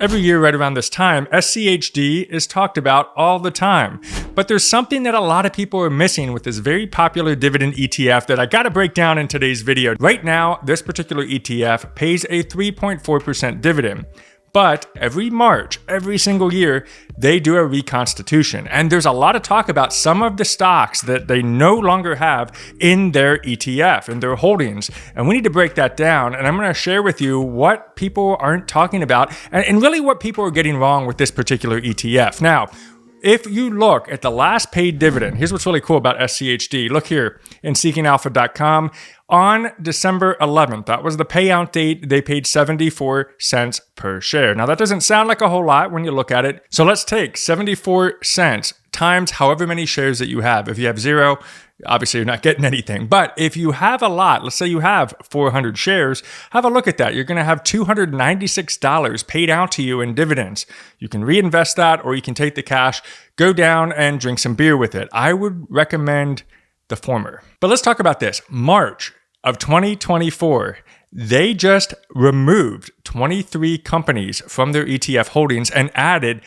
Every year right around this time, SCHD is talked about all the time. But there's something that a lot of people are missing with this very popular dividend ETF that I gotta break down in today's video. Right now, this particular ETF pays a 3.4% dividend. But every March, every single year, they do a reconstitution. And there's a lot of talk about some of the stocks that they no longer have in their ETF, in their holdings. And we need to break that down. And I'm going to share with you what people aren't talking about and really what people are getting wrong with this particular ETF. Now, if you look at the last paid dividend, here's what's really cool about SCHD. Look here in seekingalpha.com. On December 11th, that was the payout date, they paid 74 cents per share. Now, that doesn't sound like a whole lot when you look at it. So let's take 74 cents times however many shares that you have. If you have 0, obviously you're not getting anything. But if you have a lot, let's say you have 400 shares, have a look at that. You're going to have $296 paid out to you in dividends. You can reinvest that, or you can take the cash, go down and drink some beer with it. I would recommend the former. But let's talk about this. March of 2024, they just removed 23 companies from their ETF holdings and added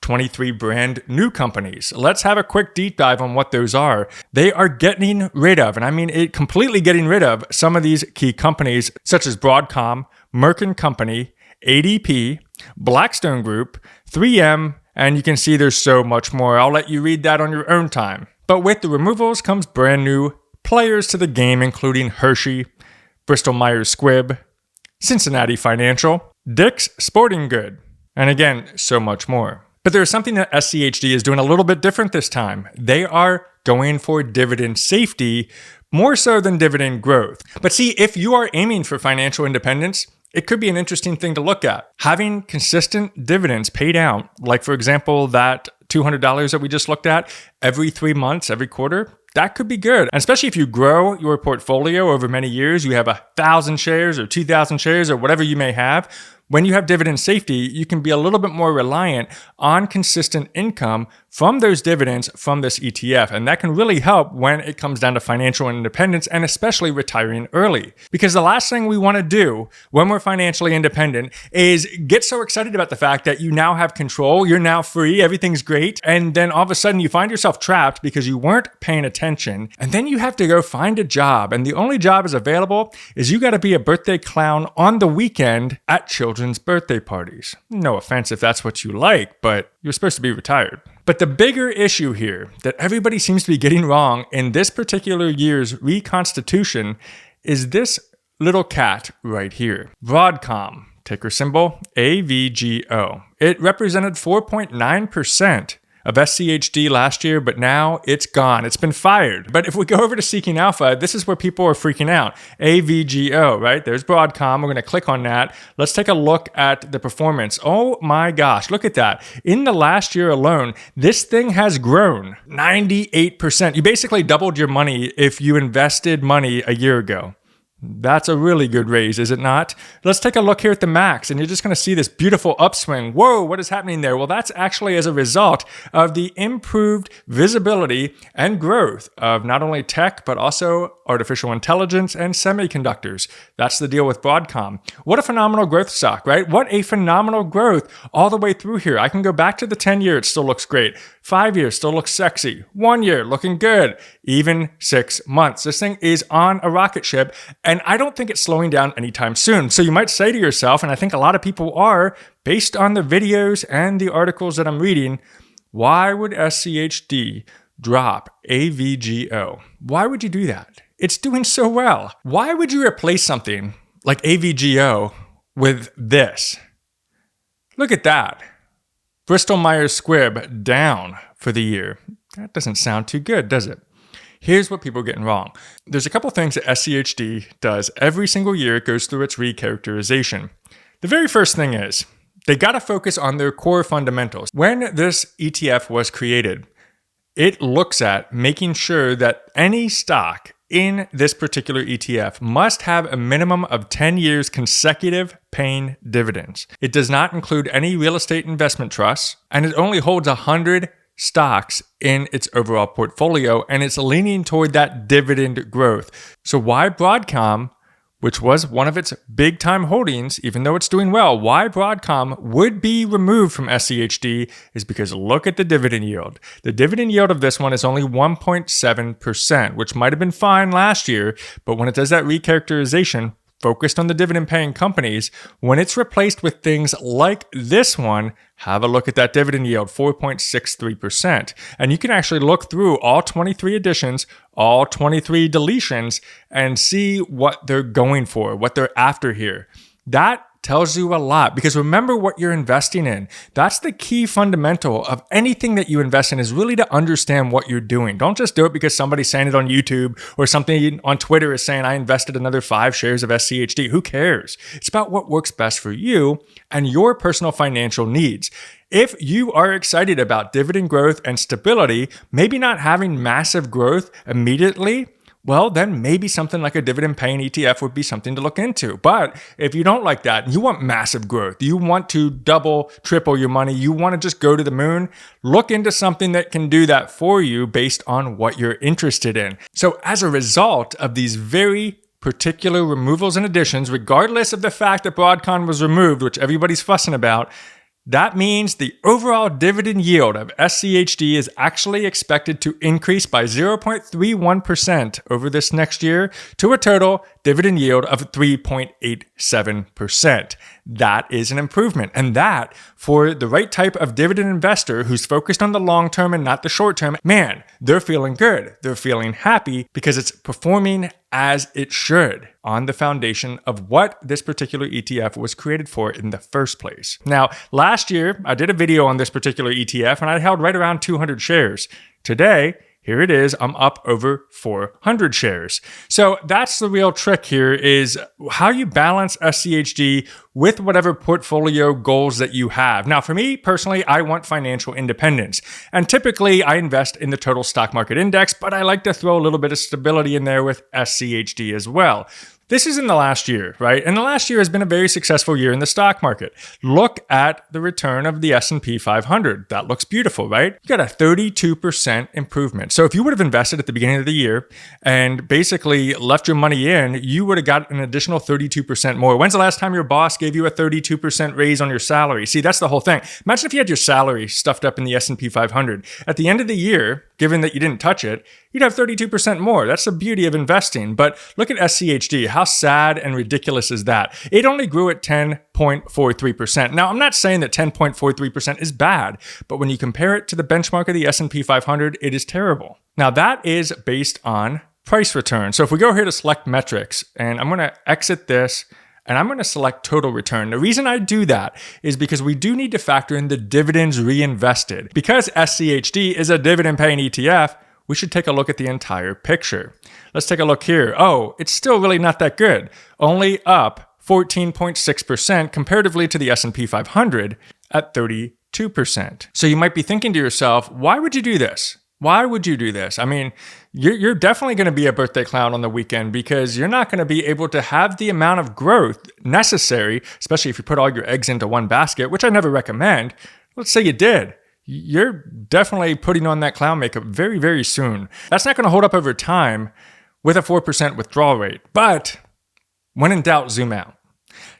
23 brand new companies. Let's have a quick deep dive on what those are. They are getting rid of, and I mean completely getting rid of, some of these key companies such as Broadcom, Merck & Company, ADP, Blackstone Group, 3M, and you can see there's so much more. I'll let you read that on your own time. But with the removals comes brand new players to the game, including Hershey, Bristol Myers Squibb, Cincinnati Financial, Dick's Sporting Good, and again, so much more. But there's something that SCHD is doing a little bit different this time. They are going for dividend safety more so than dividend growth. But see, if you are aiming for financial independence, it could be an interesting thing to look at. Having consistent dividends paid out, like for example, that $200 that we just looked at every 3 months, every quarter, that could be good. And especially if you grow your portfolio over many years, you have 1,000 shares or 2,000 shares or whatever you may have. When you have dividend safety, you can be a little bit more reliant on consistent income from those dividends from this ETF. And that can really help when it comes down to financial independence and especially retiring early. Because the last thing we want to do when we're financially independent is get so excited about the fact that you now have control, you're now free, everything's great. And then all of a sudden you find yourself trapped because you weren't paying attention. And then you have to go find a job. And the only job is available is you got to be a birthday clown on the weekend at children's birthday parties. No offense if that's what you like, but you're supposed to be retired. But the bigger issue here that everybody seems to be getting wrong in this particular year's reconstitution is this little cat right here. Broadcom, ticker symbol AVGO. It represented 4.9% of SCHD last year, but now it's gone. It's been fired. But if we go over to Seeking Alpha, this is where people are freaking out. AVGO, right? There's Broadcom. We're going to click on that. Let's take a look at the performance. Oh my gosh, look at that. In the last year alone, this thing has grown 98%. You basically doubled your money if you invested money a year ago. That's a really good raise, is it not? Let's take a look here at the max, and you're just going to see this beautiful upswing. Whoa, what is happening there? Well, that's actually as a result of the improved visibility and growth of not only tech, but also artificial intelligence and semiconductors. That's the deal with Broadcom. What a phenomenal growth stock, right? What a phenomenal growth all the way through here. I can go back to the 10-year, it still looks great. 5 years still looks sexy. 1 year looking good. Even 6 months. This thing is on a rocket ship, and I don't think it's slowing down anytime soon. So you might say to yourself, and I think a lot of people are, based on the videos and the articles that I'm reading, why would SCHD drop AVGO? Why would you do that? It's doing so well. Why would you replace something like AVGO with this? Look at that. Bristol Myers Squibb down for the year. That doesn't sound too good, does it? Here's what people are getting wrong. There's a couple things that SCHD does every single year. It goes through its recharacterization. The very first thing is they got to focus on their core fundamentals. When this ETF was created, it looks at making sure that any stock in this particular ETF must have a minimum of 10 years consecutive paying dividends. It does not include any real estate investment trusts, and it only holds 100 stocks in its overall portfolio, and it's leaning toward that dividend growth. So why Broadcom which was one of its big time holdings, even though it's doing well. Why Broadcom would be removed from SCHD is because look at the dividend yield. The dividend yield of this one is only 1.7%, which might have been fine last year, but when it does that recharacterization, focused on the dividend paying companies, when it's replaced with things like this one, have a look at that dividend yield, 4.63%. And you can actually look through all 23 additions, all 23 deletions, and see what they're going for, what they're after here. That tells you a lot, because remember what you're investing in. That's the key fundamental of anything that you invest in, is really to understand what you're doing. Don't just do it because somebody's saying it on YouTube or something on Twitter is saying, I invested another 5 shares of SCHD. Who cares? It's about what works best for you and your personal financial needs. If you are excited about dividend growth and stability, maybe not having massive growth immediately, well, then maybe something like a dividend paying ETF would be something to look into. But if you don't like that, you want massive growth, you want to double, triple your money, you want to just go to the moon, look into something that can do that for you based on what you're interested in. So as a result of these very particular removals and additions, regardless of the fact that Broadcom was removed, which everybody's fussing about, that means the overall dividend yield of SCHD is actually expected to increase by 0.31% over this next year to a total dividend yield of 3.87%. That is an improvement. And that, for the right type of dividend investor who's focused on the long term and not the short term, man, they're feeling good. They're feeling happy because it's performing as it should on the foundation of what this particular ETF was created for in the first place. Now, last year, I did a video on this particular ETF and I held right around 200 shares. Today, here it is, I'm up over 400 shares. So that's the real trick here, is how you balance SCHD with whatever portfolio goals that you have. Now, for me personally, I want financial independence. And typically I invest in the total stock market index, but I like to throw a little bit of stability in there with SCHD as well. This is in the last year, right? And the last year has been a very successful year in the stock market. Look at the return of the S&P 500. That looks beautiful, right? You got a 32% improvement. So if you would have invested at the beginning of the year and basically left your money in, you would have got an additional 32% more. When's the last time your boss gave you a 32% raise on your salary? See, that's the whole thing. Imagine if you had your salary stuffed up in the S&P 500. At the end of the year, given that you didn't touch it, you'd have 32% more. That's the beauty of investing. But look at SCHD. How sad and ridiculous is that? It only grew at 10.43%. Now, I'm not saying that 10.43% is bad, but when you compare it to the benchmark of the S&P 500, it is terrible. Now, that is based on price return. So if we go here to select metrics, and I'm going to exit this, and I'm going to select total return. The reason I do that is because we do need to factor in the dividends reinvested. Because SCHD is a dividend paying ETF, we should take a look at the entire picture. Let's take a look here. Oh, it's still really not that good. Only up 14.6% comparatively to the S&P 500 at 32%. So you might be thinking to yourself, why would you do this? Why would you do this? I mean, you're definitely going to be a birthday clown on the weekend because you're not going to be able to have the amount of growth necessary, especially if you put all your eggs into one basket, which I never recommend. Let's say you did. You're definitely putting on that clown makeup very, very soon. That's not going to hold up over time with a 4% withdrawal rate. But when in doubt, zoom out.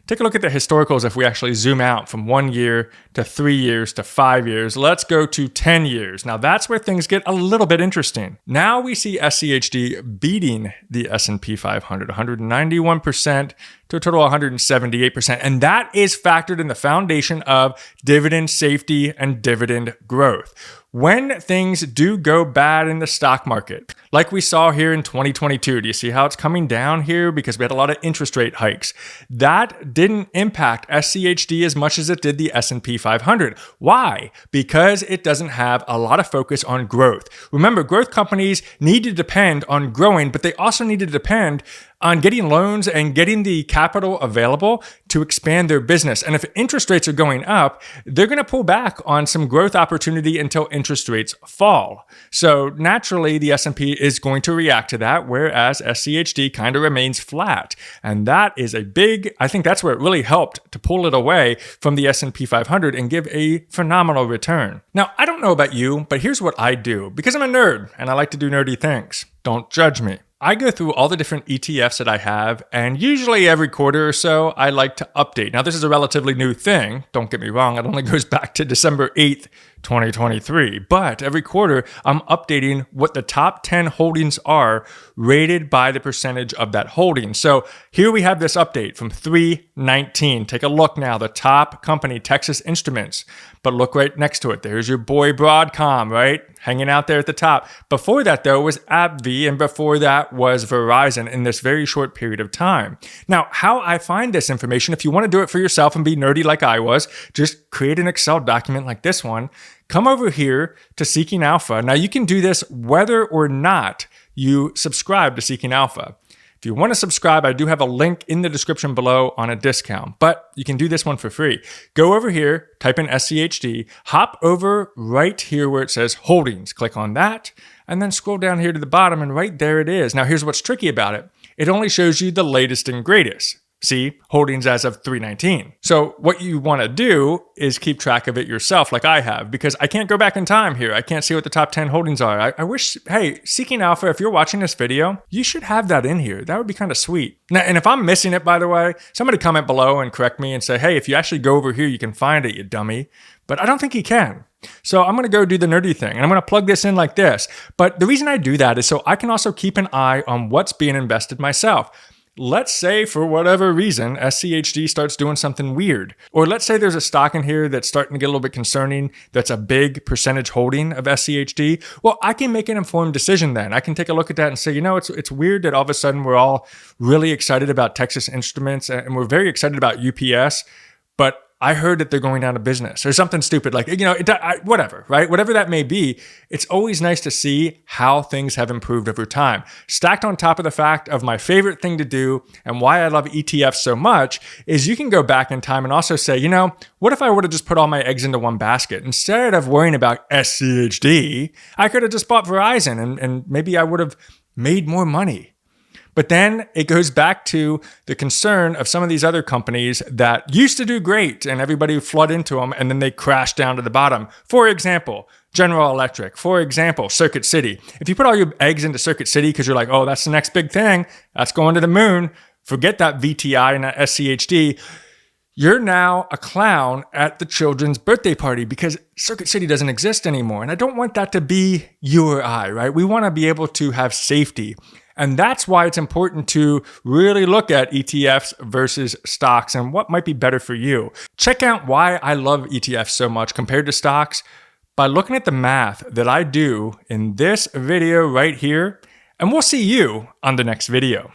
Take a look at the historicals if we actually zoom out from 1 year to 3 years to 5 years. Let's go to 10 years. Now that's where things get a little bit interesting. Now we see SCHD beating the S&P 500, 191% to a total of 178%. And that is factored in the foundation of dividend safety and dividend growth. When things do go bad in the stock market, like we saw here in 2022, do you see how it's coming down here? Because we had a lot of interest rate hikes. That didn't impact SCHD as much as it did the S&P 500. Why? Because it doesn't have a lot of focus on growth. Remember, growth companies need to depend on growing, but they also need to depend on getting loans and getting the capital available to expand their business. And if interest rates are going up, they're going to pull back on some growth opportunity until interest rates fall. So naturally, the S&P is going to react to that, whereas SCHD kind of remains flat. And that is a big, I think that's where it really helped to pull it away from the S&P 500 and give a phenomenal return. Now, I don't know about you, but here's what I do. Because I'm a nerd and I like to do nerdy things. Don't judge me. I go through all the different ETFs that I have, and usually every quarter or so, I like to update. Now, this is a relatively new thing. Don't get me wrong. It only goes back to December 8th, 2023. But every quarter, I'm updating what the top 10 holdings are rated by the percentage of that holding. So here we have this update from 3/19. Take a look now. The top company, Texas Instruments. But look right next to it. There's your boy Broadcom, right? Hanging out there at the top. Before that, though, was AbbVie, and before that was Verizon in this very short period of time. Now, how I find this information, if you want to do it for yourself and be nerdy like I was, just create an Excel document like this one. Come over here to Seeking Alpha. Now, you can do this whether or not you subscribe to Seeking Alpha. If you want to subscribe, I do have a link in the description below on a discount, but you can do this one for free. Go over here, type in SCHD, hop over right here where it says Holdings. Click on that, and then scroll down here to the bottom, and right there it is. Now, here's what's tricky about it. It only shows you the latest and greatest. See, holdings as of 3/19. So what you want to do is keep track of it yourself like I have, because I can't go back in time here. I can't see what the top 10 holdings are. I wish, hey, Seeking Alpha, if you're watching this video, you should have that in here. That would be kind of sweet. Now, and if I'm missing it, by the way, somebody comment below and correct me and say, hey, if you actually go over here, you can find it, you dummy. But I don't think you can. So I'm going to go do the nerdy thing, and I'm going to plug this in like this. But the reason I do that is so I can also keep an eye on what's being invested myself. Let's say for whatever reason, SCHD starts doing something weird. Or let's say there's a stock in here that's starting to get a little bit concerning, that's a big percentage holding of SCHD. Well, I can make an informed decision then. I can take a look at that and say, you know, it's weird that all of a sudden we're all really excited about Texas Instruments and we're very excited about UPS, but I heard that they're going out of business or something stupid like, you know, whatever, right? Whatever that may be, it's always nice to see how things have improved over time. Stacked on top of the fact of my favorite thing to do and why I love ETFs so much is you can go back in time and also say, you know, what if I would have just put all my eggs into one basket? Instead of worrying about SCHD, I could have just bought Verizon and maybe I would have made more money. But then it goes back to the concern of some of these other companies that used to do great and everybody would flood into them and then they crash down to the bottom. For example, General Electric. For example, Circuit City. If you put all your eggs into Circuit City because you're like, oh, that's the next big thing, that's going to the moon, forget that VTI and that SCHD. You're now a clown at the children's birthday party because Circuit City doesn't exist anymore. And I don't want that to be you or I, right? We want to be able to have safety. And that's why it's important to really look at ETFs versus stocks and what might be better for you. Check out why I love ETFs so much compared to stocks by looking at the math that I do in this video right here. And we'll see you on the next video.